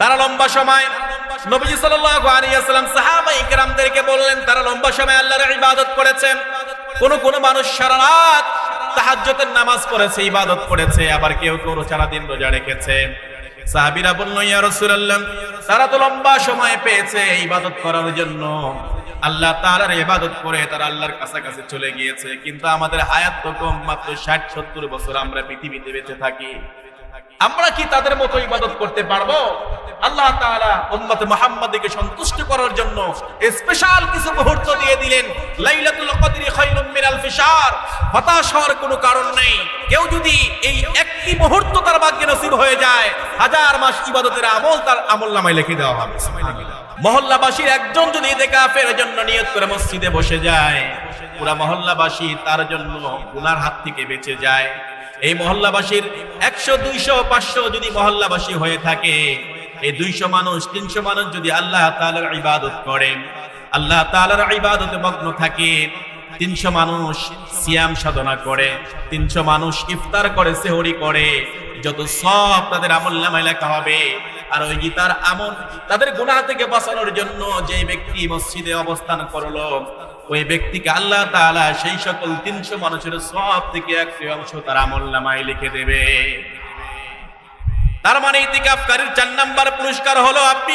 তারা লম্বা সময় নবীজি সাল্লাল্লাহু আলাইহি ওয়াসাল্লাম সাহাবায়ে কেরামদেরকে বললেন তারা লম্বা সময় আল্লাহর ইবাদত করেছেন। কোন মানুষ সারা রাত তাহাজ্জুদের নামাজ পড়েছে, ইবাদত করেছে, আবার কেউ সারা দিন রোজা রেখেছে। সাহাবীরা বলল, ইয়া রাসূলুল্লাহ, তারা তো লম্বা সময় পেয়েছে ইবাদত করার জন্য, আল্লাহ তাআলার ইবাদত করে তারা আল্লাহর কাছাকাছি চলে গিয়েছে, কিন্তু আমাদের হায়াত তো কম, মাত্র 60-70 বছর আমরা পৃথিবীতে বেঁচে থাকি। আমরা কি তাদের মতো ইবাদত করতে পারবো? আল্লাহ তাআলা উম্মত মুহাম্মাদকে সন্তুষ্ট করার জন্য স্পেশাল কিছু মুহূর্ত দিয়ে দিলেন। লাইলাতুল কদরি খায়রুম মিন আলফি শাহর। হতাশ হওয়ার কোনো কারণ নেই। কেউ যদি এই একটি মুহূর্ত তার ভাগ্যে নসিব হয়ে যায়, 1000 মাস ইবাদতের আমল তার আমলনামায় লিখে দেওয়া হবে। মহল্লাবাসীর একজন যদি ইতিকাফের জন্য নিয়ত করে মসজিদে বসে যায়, পুরা মহল্লাবাসী তার জন্য গুনার হাত থেকে বেঁচে যায়। এই মহল্লাবাসীর 100, 200, 500 যদি মহল্লাবাসী হয়ে থাকে, এই 200 মানুষ 300 মানুষ যদি আল্লাহ তাআলার ইবাদত করে, আল্লাহ তাআলার ইবাদতে মগ্ন থাকে, 300 মানুষ সিয়াম সাধনা করে, 300 মানুষ ইফতার করে, সেহরি করে, যত সব তাদের আমলনামায় লেখা হবে। আর ওই গীতার আমল তাদের গুনাহ থেকে বাঁচানোর জন্য যে ব্যক্তি মসজিদে অবস্থান করলো, ওই ব্যক্তিকে আল্লাহ তাআলা সেই সকল 300 মানুষের সওয়াব থেকে একটি অংশ তার আমলনামায় লিখে দেবে। তার মানে ইতিকাফকারীর 4 নাম্বার পুরস্কার হলো আপনি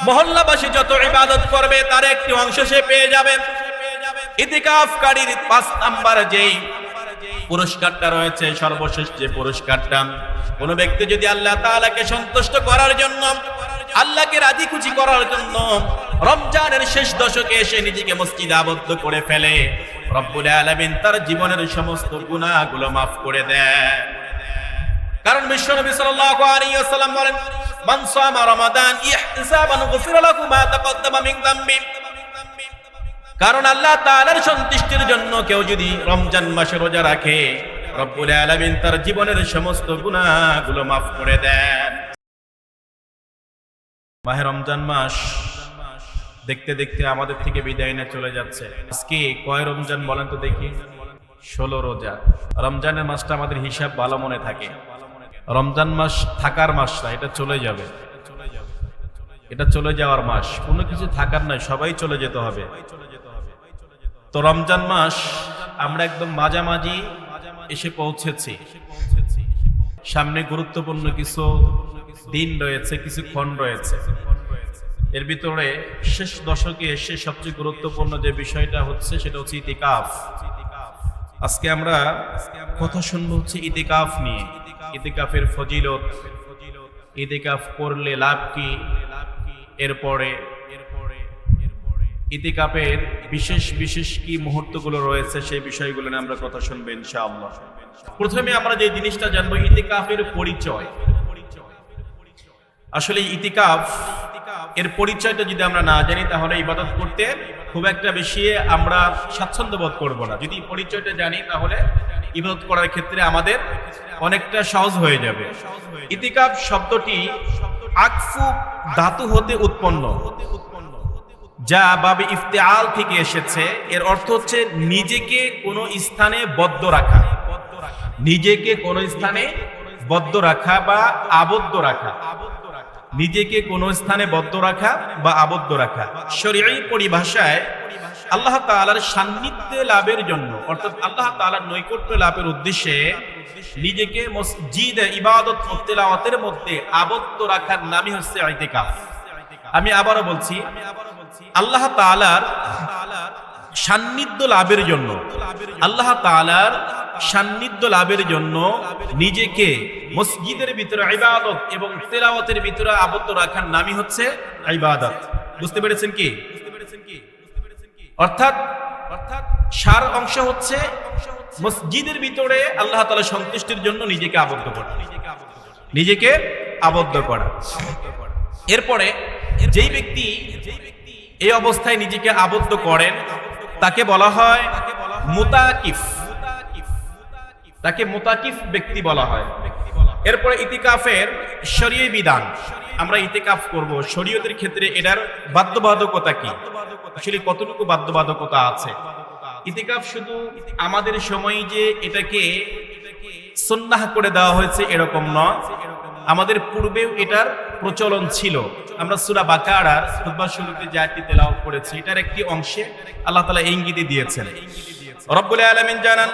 মহল্লাবাসী যত ইবাদত করবে তার একটি অংশ সে পেয়ে যাবে। ইতিকাফকারীর 5 নাম্বার যেই পুরস্কারটা রয়েছে, সর্বশেষ যে পুরস্কারটা, কোন ব্যক্তি যদি আল্লাহ তাআলাকে সন্তুষ্ট করার জন্য, আল্লাহকে রাজি খুশি করার জন্য রমজানের শেষ দশকে এসে নিজেকে মসজিদে আবদ্ধ করে ফেলে, রব্বুল আলামিন তার জীবনের সমস্ত গুনাহগুলো মাফ করে দেয়। কারণ বিশ্বনবী সাল্লাল্লাহু আলাইহি ওয়াসাল্লাম বলেন, মান সামা রমাদান ইহতিসাবান গুফিরা লাহু মা তাকদ্দামা মিন যামবি। কারণ আল্লাহ তাআলার সন্তুষ্টির জন্য কেউ যদি রমজান মাসে রোজা রাখে, রব্বুল আলামিন তার জীবনের সমস্ত গুনাহগুলো মাফ করে দেন। মাহে রমজান মাস দেখতে দেখতে আমাদের থেকে বিদায় নিয়ে চলে যাচ্ছে। আজকে কয় রমজান বলেন তো দেখি? 16 রোজা। রমজানের মাসটা আমাদের হিসাব ভালো মনে থাকে। রমজান মাস থাকার মাস না, এটা চলে যাবে, এটা চলে যাওয়ার মাস। কোনো কিছু থাকার নয়, সবাই চলে যেতে হবে। তো রমজান মাস আমরা একদম মাঝামাঝি এসে পৌঁছেছি। সামনে গুরুত্বপূর্ণ কিছু দিন রয়েছে, কিছু ক্ষণ রয়েছে। এর ভিতরে শেষ দশকে এসে সবচেয়ে গুরুত্বপূর্ণ যে বিষয়টা হচ্ছে সেটা হচ্ছে ইতিকাফ। আজকে আমরা কথা শুনবো হচ্ছে ইতিকাফ নিয়ে, ইতিকাফের ফজিলত, ইতিকাফ করলে লাভ কি, এরপরে ইতিকাফের বিশেষ বিশেষ কি মুহূর্তগুলো রয়েছে সেই বিষয়গুলো নিয়ে আমরা কথা শুনবো ইনশাআল্লাহ। প্রথমে আমরা যে জিনিসটা জানবো, ইতিকাফের পরিচয়। আসলে ইতিকাফ এর পরিচয়টা যদি আমরা না জানি তাহলে ইবাদত করতে খুব একটা বেশি আমরা স্বাচ্ছন্দ্য বোধ করবো না। যদি পরিচয়টা জানি তাহলে ইবাদত করার ক্ষেত্রে আমাদের অনেকটা সহজ হয়ে যাবে। ইতিকাফ শব্দটি আকফু ধাতু হতে উৎপন্ন, যা বাবে ইফতিআল থেকে এসেছে। এর অর্থ হচ্ছে নিজেকে কোনো স্থানে বদ্ধ রাখা, নিজেকে কোনো স্থানে বদ্ধ রাখা বা আবদ্ধ রাখা, নিজেকে কোনো স্থানে বদ্ধ রাখা বা আবদ্ধ রাখা। শরীয়ী পরিভাষায় আল্লাহ তাআলার সান্নিধ্য লাভের জন্য, অর্থাৎ আল্লাহ তাআলার নৈকট্য লাভের উদ্দেশ্যে নিজেকে মসজিদে ইবাদত ও তিলাওয়াতের মধ্যে আবদ্ধ রাখার নামই হচ্ছে ইতিকাফ। আমি আবারও বলছি, আল্লাহ তাআলার সান্নিধ্য লাভের জন্য, আল্লাহ তাআলার সান্নিধ্য লাভের জন্য নিজেকে মসজিদের ভিতরে ইবাদত এবং তিলাওয়াতের ভিতরে আবদ্ধ রাখার নামই হচ্ছে ইবাদত। বুঝতে পেরেছেন কি? অর্থাৎ সার অংশ হচ্ছে মসজিদের ভিতরে আল্লাহ তাআলা সন্তুষ্টির জন্য নিজেকে আবদ্ধ করা, নিজেকে আবদ্ধ করা। এরপরে যেই ব্যক্তি এই অবস্থায় নিজেকে আবদ্ধ করেন তাকে বলা হয় মুতাকিফ, তাকে মুতাকিফ ব্যক্তি বলা হয়। এরপরে ইতিকাফের শরীয়ী বিধান, আমরা ইতিকাফ করব, শরীয়তের ক্ষেত্রে এটার বাধ্যবাধকতা কি, আসলে কতটুকু বাধ্যবাধকতা আছে। ইতিকাফ শুধু আমাদের সময় যে এটাকে সুন্নাহ করে দেওয়া হয়েছে এরকম নয়, আমাদের পূর্বেও এটার প্রচলন ছিল। আমরা সূরা বাকারার খুতবার শুরুতে যে আয়াতটি তেলাওয়াত করেছি, এটার একটি অংশে আল্লাহ তাআলা ইঙ্গিত দিয়েছেন। রব্বুল আলামিন জানান,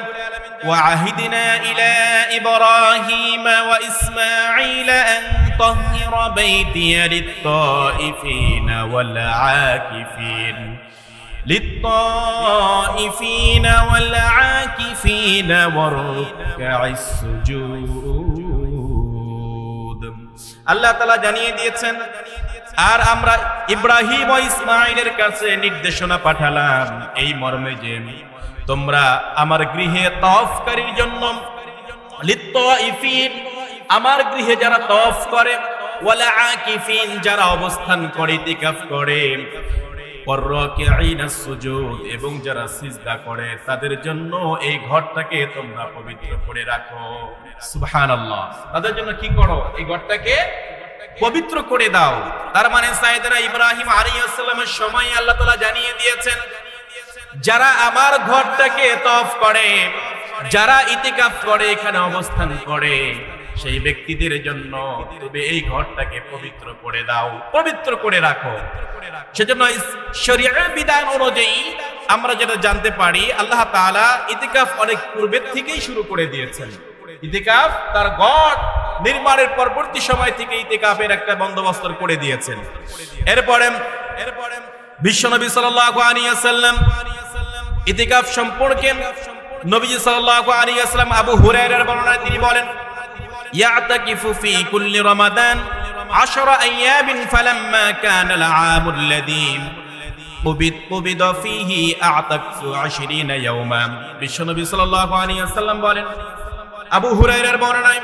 وعهدنا إلى إبراهيم وإسماعيل أن طهر بيتي للطائفين والعاكفين والركع السجود। আল্লাহ তাআলা জানিয়ে দিয়েছেন, আর আমরা ইব্রাহিম ও ইসমাঈলের কাছে নির্দেশনা পাঠালাম এই মর্মে যে তোমরা আমার গৃহে তাওয়াফকারীর জন্য লিত্তাইফিন, আমার গৃহে যারা তাওয়াফ করে, ওয়ালা আকিফিন, যারা অবস্থান করে ইতিকাফ করে, ওয়াররাকিঈনাস সুজুদ, এবং যারা সিজদা করে, তাদের জন্য এই ঘরটাকে তোমরা পবিত্র করে রাখো। সুবহানাল্লাহ। তাদের জন্য কি করো? এই ঘরটাকে পবিত্র করে দাও। তার মানে সাইয়েদনা ইব্রাহিম আলাইহিস সালামের সময় আল্লাহ তাআলা জানিয়ে দিয়েছেন, যারা আমার ঘরটাকে তাওয়াফ করে, যারা ইতিকাফ করে, এখানে অবস্থান করে, সেই ব্যক্তিদের জন্য তুমি এই ঘরটাকে পবিত্র করে দাও, পবিত্র করে রাখো। সেজন্য শরীয়তের বিধান অনুযায়ী আমরা যেটা জানতে পারি, আল্লাহ তাআলা ইতিকাফ অনেক পূর্বের থেকেই শুরু করে দিয়েছেন। ইতিকাফ তার ঘর নির্মাণের পরবর্তী সময় থেকে ইতিকাফের একটা বন্দোবস্ত করে দিয়েছেন। এরপরে বিশ্বনবী সাল্লাল্লাহু আলাইহি ওয়াসাল্লাম ইতিকাফ সম্পর্কে নবীজি সাল্লাল্লাহু আলাইহি ওয়াসাল্লাম আবু হুরায়রার বর্ণনায় তিনি বলেন, ইয়াতাকিফু ফি কুল্লি রমাদান 10 আইয়ামিন ফালাম্মা কানা আল-আম আল্লাযী উবিদা ফীহি আ'তাকফু 20 ইয়াওমান। বিশ্বনবী সাল্লাল্লাহু আলাইহি ওয়াসাল্লাম বলেন, আবু হুরায়রার বর্ণনায়,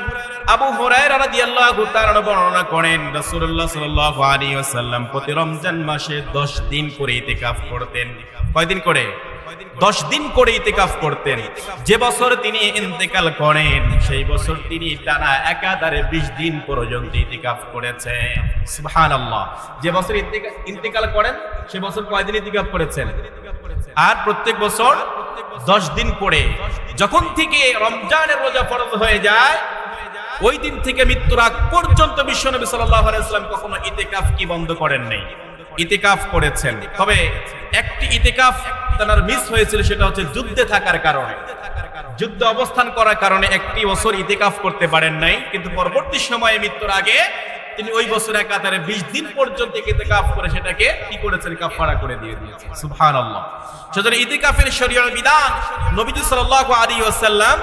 আবু হুরায়রা রাদিয়াল্লাহু তাআলা বর্ণনা করেন, রাসূলুল্লাহ সাল্লাল্লাহু আলাইহি ওয়াসাল্লাম প্রতি রমজান মাসে 10 দিন করে ইতিকাফ করতেন। কয়দিন করে? 10 দিন করে ইতিকাফ করতেন। যে বছর তিনি ইন্তেকাল করেন, সেই বছর তিনি টানা একাধারে 20 দিন পর্যন্ত ইতিকাফ করেছেন। সুবহানাল্লাহ। যে বছর ইন্তেকাল করেন, সে বছর কয়দিন ইতিকাফ করেছেন? আর প্রত্যেক বছর 10 দিন করে। যখন থেকে রমজানের রোজা ফরজ হয়ে যায়, ওই দিন থেকে মৃত্যুর আগ পর্যন্ত বিশ্বনবী সাল্লাল্লাহু আলাইহি ওয়াসাল্লাম কখনো ইতিকাফ কি বন্ধ করেন নাই, ইতিকাফ করেছেন। তবে একটি ইতিকাফ তার মিস হয়েছিল, সেটা হচ্ছে যুদ্ধে থাকার কারণে, যুদ্ধে অবস্থান করার কারণে একটি বছর ইতিকাফ করতে পারেন নাই। কিন্তু পরবর্তী সময়ে মৃত্যুর আগে তিনি ওই বছর একাধারে 20 দিন পর্যন্ত ইতিকাফ করে সেটাকে কি করেছেন? কাফারা করে দিয়ে দিয়েছেন। সুবহানাল্লাহ। সেজন্য ইতিকাফের শরীয়তের বিধান নবীজি সাল্লাল্লাহু আলাইহি ওয়াসাল্লাম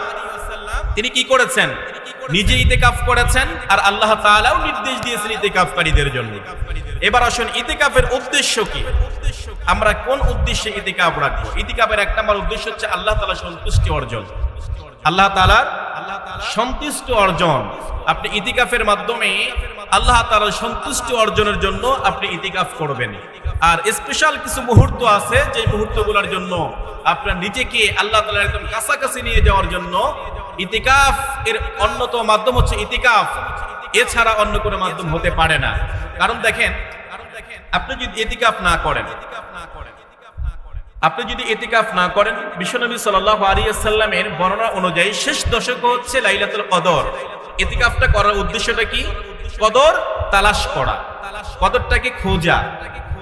তিনি কি করেছেন? নিজে ইতিকাফ করেছেন, আর আল্লাহ তাআলাও নির্দেশ দিয়েছেন ইতিকাফকারীদের জন্য। এবার আসুন, ইতিকাফের উদ্দেশ্য কি? আমরা কোন উদ্দেশ্যে ইতিকাফ রাখবো? ইতিকাফের এক নম্বর উদ্দেশ্য হচ্ছে আল্লাহ তাআলার সন্তুষ্টি অর্জন। আল্লাহ তাআলার সন্তুষ্টি অর্জন। আপনি ইতিকাফের মাধ্যমে আল্লাহ তাআলার সন্তুষ্টি অর্জনের জন্য আপনি ইতিকাফ করবেন। আর স্পেশাল কিছু মুহূর্ত আছে, যে মুহূর্তগুলোর জন্য আপনার নিজেকে আল্লাহ তাআলার একদম কাছাকাছি নিয়ে যাওয়ার জন্য ইতিকাফ এর অন্যতম মাধ্যম হচ্ছে ইতিকাফ। এছাড়া অন্য কোনো মাধ্যম হতে পারে না। কারণ দেখেন, আপনি যদি ইতিকাফ না করেন, বিশ্বনবী সাল্লাল্লাহু আলাইহি ওয়াসাল্লামের বর্ণনা অনুযায়ী শেষ দশক হচ্ছে লাইলাতুল কদর। ইতিকাফটা করার উদ্দেশ্যটা কি? কদর তালাশ করা, কদরটাকে খোঁজা।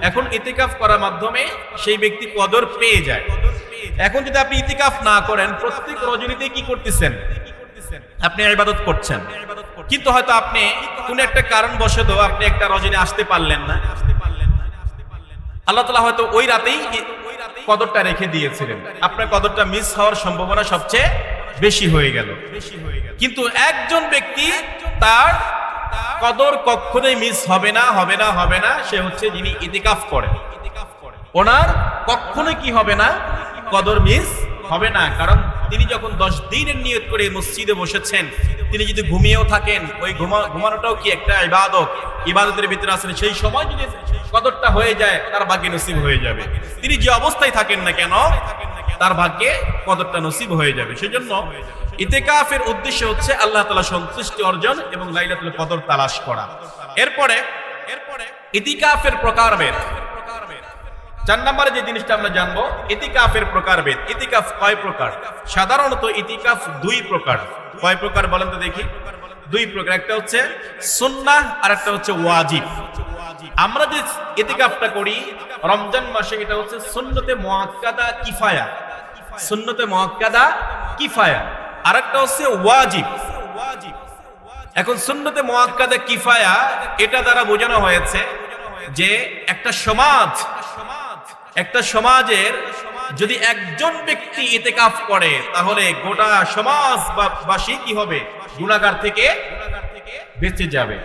এখন ইতিকাফ করার মাধ্যমে সেই ব্যক্তি কদর পেয়ে যায়। এখন যদি আপনি ইতিকাফ না করেন, প্রত্যেক রজনীতে কি করতেছেন? আপনি ইবাদত করছেন, কিন্তু হয়তো আপনি কোন একটা কারণবশত আপনি একটা রজনী আসতে পারলেন না। আল্লাহ তাআলা হয়তো ওই রাতেই কদরটা রেখে দিয়েছিলেন, আপনার কদরটা মিস হওয়ার সম্ভাবনা সবচেয়ে বেশি হয়ে গেল। কিন্তু একজন ব্যক্তি তার কদর কখনোই মিস হবে না, সে হচ্ছে যিনি ইতিকাফ করেন। ওনার কখনোই কি হবে না? কদর মিস হবে না। কারণ তিনি যখন 10 দিনের নিয়ত করে মসজিদে বসেছেন, তিনি যদি ঘুমিয়েও থাকেন, ওই ঘুমানোটাও কি একটা ইবাদত, ইবাদতের ভিতরে আছেন। সেই সময় যদি কদরটা হয়ে যায়, তার ভাগ্যে নসিব হয়ে যাবে। তিনি যে অবস্থায় থাকেন না কেন, তার ভাগ্যে কদরটা নসিব হয়ে যাবে। সেজন্য ইতিকাফের উদ্দেশ্য হচ্ছে আল্লাহ তাআলা সন্তুষ্টি অর্জন এবং লাইলাতুল কদর তালাশ করা। এরপরে ইতিকাফের প্রকারভেদ। 4 নম্বরে যে জিনিসটা আমরা জানবো, ইতিকাফের প্রকারভেদ। ইতিকাফ কয় প্রকার? সাধারণত ইতিকাফ 2 প্রকার। কয় প্রকার বলেন তো দেখি? দুই প্রকার, একটা হচ্ছে সুন্নাহ আর একটা হচ্ছে ওয়াজিব। আমরা যে ইতিকাফটা করি রমজান মাসে, এটা হচ্ছে সুন্নতে মুআক্কাদা কিফায়া, সুন্নতে মুআক্কাদা কিফায়া, আর একটা হচ্ছে ওয়াজিব। এখন সুন্নতে মুআক্কাদা কিফায়া এটা দ্বারা বোঝানো হয়েছে যে একটা সমাজের যদি একজন ব্যক্তি ইতিকাফ করে তাহলে গোটা সমাজবাসী কি হবে, গুনাহগার থেকে বেঁচে যাবে।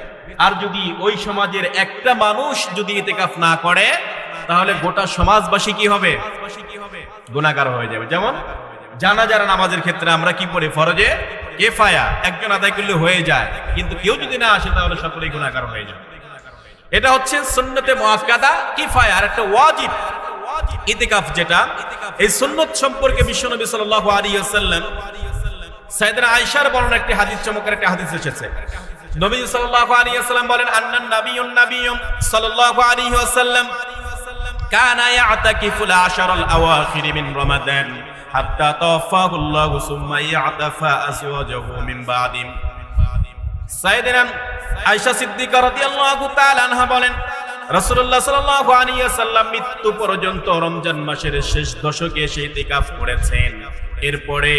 আর যদি ওই সমাজের একটা মানুষ যদি ইতিকাফ না করে তাহলে গোটা সমাজবাসী কি হবে, গুনাহগার হয়ে যাবে। যেমন জানাজার নামাজের ক্ষেত্রে আমরা কি পড়ি, ফরজে কিফায়া, একজন আদায় করলে হয়ে যায়, কিন্তু কেউ যদি না আসে তাহলে সকলেই গুনাহগার হয়ে যাবে। এটা হচ্ছে সুন্নতে মুআক্কাদা কিফায়া। আর একটা ওয়াজিব ইতিকাফ, যেটা এই সুন্নত সম্পর্কে বিশ্বনবী সাল্লাল্লাহু আলাইহি ওয়াসাল্লাম সাইয়েদনা আয়েশার বর্ণনা একটি হাদিস, চমৎকার একটি হাদিস এসেছে। নবী সাল্লাল্লাহু আলাইহি ওয়াসাল্লাম বলেন, আন্নান নাবিয়্যুন সাল্লাল্লাহু আলাইহি ওয়াসাল্লাম কানা ইয়াতাকিফুল আশারাল আওয়াখির মিন রমাদান হাত্তা তাওফাহু আল্লাহু সুম্মা ইয়াতাফা আজওয়াজহু মিন বাদিম। সাইয়েদনা আয়েশা সিদ্দিকা রাদিয়াল্লাহু তাআলা আনহা বলেন, রাসূলুল্লাহ সাল্লাল্লাহু আলাইহি ওয়াসাল্লাম মৃত্যু পর্যন্ত রমজান মাসের শেষ দশকে এসে ইতিকাফ করেছেন। এরপরে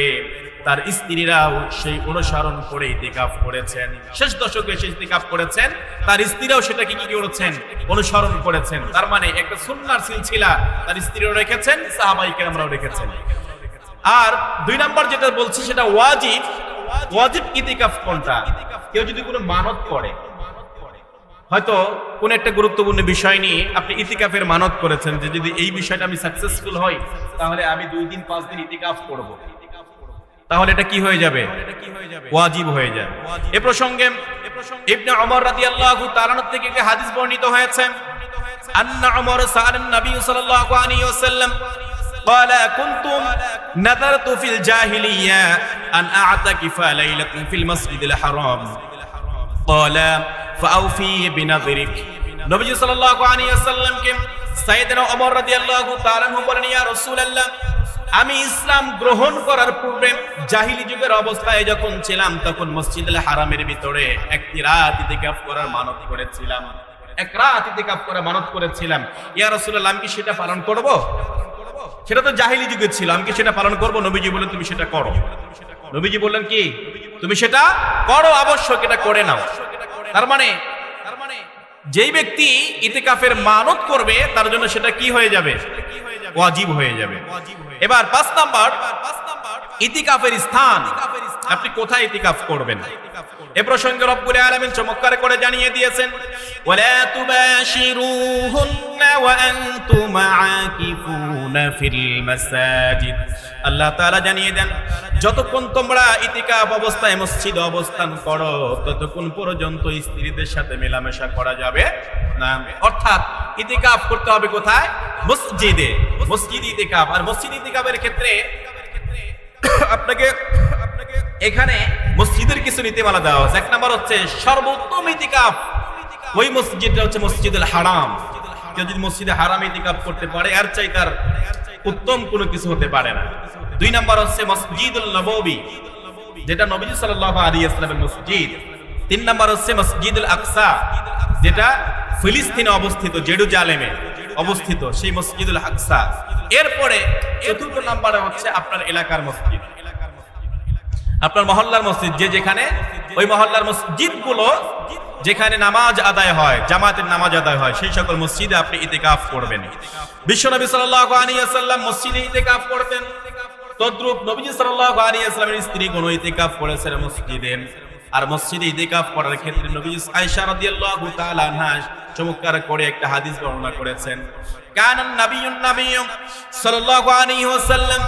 তার স্ত্রীরাও সেই অনুসরণ করে ইতিকাফ করেছেন। শেষ দশকে এসে ইতিকাফ করেছেন, তার স্ত্রীরাও সেটাকে কি করেছেন, অনুসরণ করেছেন। তার মানে একটা সুন্নাহর সিলসিলা তার স্ত্রীরাও রেখেছেন, সাহাবায়ে কেরামরাও রেখেছেন। আর দুই নাম্বার যেটা বলছি সেটা ওয়াজিব। ওয়াজিব ইতিকাফ কোনটা? কেউ যদি কোনো মানত করে, হয়তো কোন একটা গুরুত্বপূর্ণ বিষয় নিয়ে আপনি ইতিকাফের মানত করেছেন যে যদি এই বিষয়টা আমি সাকসেসফুল হই তাহলে আমি 2 দিন 5 দিন ইতিকাফ করব, তাহলে এটা কি হয়ে যাবে, ওয়াজিব হয়ে যাবে। এই প্রসঙ্গে ইবনে ওমর রাদিয়াল্লাহু তাআলা থেকে একটি হাদিস বর্ণিত হয়েছে, আন্না ওমর সাআলান নবী সাল্লাল্লাহু আলাইহি ওয়াসাল্লাম قال كنت نذرت في الجاهلية أن أعتكف ليلة في المسجد الحرام قال فأوفي بنذرك। নবী সাল্লাল্লাহু আলাইহি ওয়াসাল্লাম কে সাইয়েদনা ওমর রাদিয়াল্লাহু তাআলা বলেন, ইয়া রাসূলুল্লাহ, আমি ইসলাম গ্রহণ করার পূর্বে জাহিলি যুগের অবস্থায় যখন ছিলাম তখন মসজিদুল হারামের ভিতরে একটি রাত ইতিকাফ করার মানত করেছিলাম, এক রাত ইতিকাফ করার মানত করেছিলাম। ইয়া রাসূলুল্লাহ, আমি কি সেটা পালন করব? সেটা তো জাহিলি যুগে ছিল, আমি কি সেটা পালন করব? নবীজি বললেন, তুমি সেটা করো। নবীজি বললেন কি, তুমি সেটা করো, আবশ্যক এটা করে নাও। তার মানে যেই ব্যক্তি ইতিকাফের মানত করবে তার জন্য সেটা কি হয়ে যাবে, ওয়াজিব হয়ে যাবে। এবার 5 নাম্বার, ইতিকাফের স্থান, আপনি কোথায় ইতিকাফ করবেন। এ প্রসঙ্গে রব্বুল আলামিন চমৎকার করে জানিয়ে দিয়েছেন, ওয়ালা তুবাশিরুহুন্না ওয়া আনতুম আকিফুনা ফিল মাসাজিদ। আল্লাহ তাআলা জানিয়ে দেন, যতক্ষণ তোমরা ইতিকাফ অবস্থায় মসজিদে অবস্থান করো ততক্ষণ পর্যন্ত স্ত্রীদের সাথে মেলামেশা করা যাবে না। অর্থাৎ ইতিকাফ করতে হবে কোথায়, মসজিদে, মসজিদ ইতিকাফ। আর মসজিদ ইতিকাফের ক্ষেত্রে আপনাকে এখানে মসজিদের কিছু নীতিমালা দেওয়া হয়েছে। 1 নাম্বার হচ্ছে সর্বোত্তম ইতিকাফ ওই মসজিদটা হচ্ছে মসজিদুল হারাম। কেউ যদি মসজিদে হারাম ইতিকাফ করতে পারে এর চাই তার উত্তম কোনো কিছু হতে পারে না। 2 নাম্বার হচ্ছে মসজিদুল নববী, যেটা নবীজি সাল্লাল্লাহু আলাইহি ওয়াসাল্লামের মসজিদ। 3 নাম্বার হচ্ছে মসজিদুল আকসা, যেটা ফিলিস্তিনে অবস্থিত, জেরুজালেমে অবস্থিত সেই মসজিদুল আকসা। এরপরে 4 নম্বরে হচ্ছে আপনার এলাকার মসজিদ, আপনার মহল্লার মসজিদ, যে যেখানে ওই মহল্লার মসজিদগুলো যেখানে নামাজ আদায় হয়, জামাতের নামাজ আদায় হয়, সেই সকল মসজিদে আপনি ইতিকাফ করবেন। বিশ্বনবী সাল্লাল্লাহু আলাইহি ওয়াসাল্লাম মসজিদে ইতিকাফ করতেন, তদ্রূপ নবীজি সাল্লাল্লাহু আলাইহি ওয়াসাল্লামের স্ত্রী কোন ইতিকাফ করেছেন মসজিদে। আর মসজিদে ইতিকাফ করার ক্ষেত্রে নবী আয়েশা রাদিয়াল্লাহু তাআলা আনহা চমৎকার করে একটা হাদিস বর্ণনা করেছেন, কানান নাবিয়্যু সাল্লাল্লাহু আলাইহি ওয়াসাল্লাম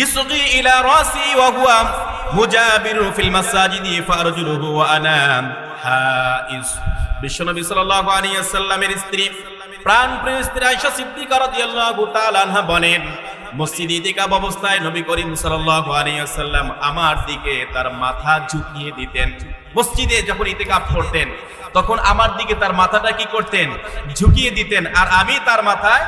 ইসগি ইলা রাসি ওয়া হুয়া মুজাবিরু ফিল মাসাজিদি ফারজুলুহু ওয়া আনা হাইস। বিশ্বনবী সাল্লাল্লাহু আলাইহি ওয়াসাল্লামের স্ত্রী, প্রাণপ্রিয় স্ত্রী আয়েশা সিদ্দিকা রাদিয়াল্লাহু তাআলা আনহা বলেন, মসজিদে ইতিকাফ অবস্থায় নবী করিম সাল্লাল্লাহু আলাইহি ওয়াসাল্লাম আমার দিকে তার মাথা ঝুঁকিয়ে দিতেন। মসজিদে যখন ইতিকাফ করতেন তখন আমার দিকে তার মাথাটা কি করতেন, ঝুঁকিয়ে দিতেন, আর আমি তার মাথায়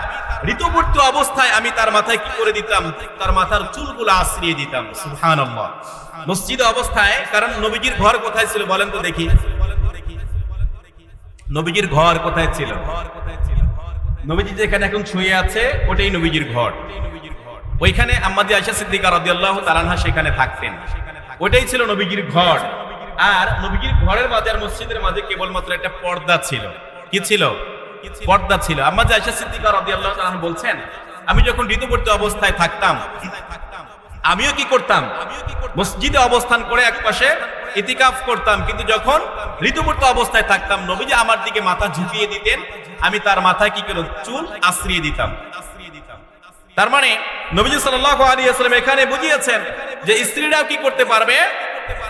ঋতুপূর্ত অবস্থায় আমি তার মাথায় কি করে দিতাম, তার মাথার চুলগুলো আশ্রিয়ে দিতাম। সুবহানাল্লাহ। মসজিদে অবস্থায়, কারণ নবীজির ঘর কোথায় ছিল বলেন তো দেখি, নবীজির ঘর কোথায় ছিল? নবীজি যেখানে এখন শুয়ে আছে ওটাই নবীজির ঘর। ওইখানে আম্মাদি আয়েশা সিদ্দিকা রাদিয়াল্লাহু তাআলা আনহা সেখানে থাকতেন, ওটাই ছিল নবীজির ঘর। আর নবীজির ঘরের মাঝে আর মসজিদের মাঝে কেবলমাত্র একটা পর্দা ছিল। কি ছিল? পর্দা ছিল। আম্মাদি আয়েশা সিদ্দিকা রাদিয়াল্লাহু তাআলা আনহা বলছেন, আমি যখন ঋতুপূর্ত অবস্থায় থাকতাম আমিও কি করতাম, মসজিদে অবস্থান করে একপাশে ইতিকাফ করতাম, কিন্তু যখন ঋতুপূর্ত অবস্থায় থাকতাম নবীজি আমার দিকে মাথা ঝুঁকিয়ে দিতেন, আমি তার মাথায় কি করে চুল আশ্রিয়ে দিতাম। তার মানে নবীজি সাল্লাল্লাহু আলাইহি ওয়াসাল্লাম এখানে বুঝিয়েছেন যে স্ত্রীরাও কি করতে পারবে,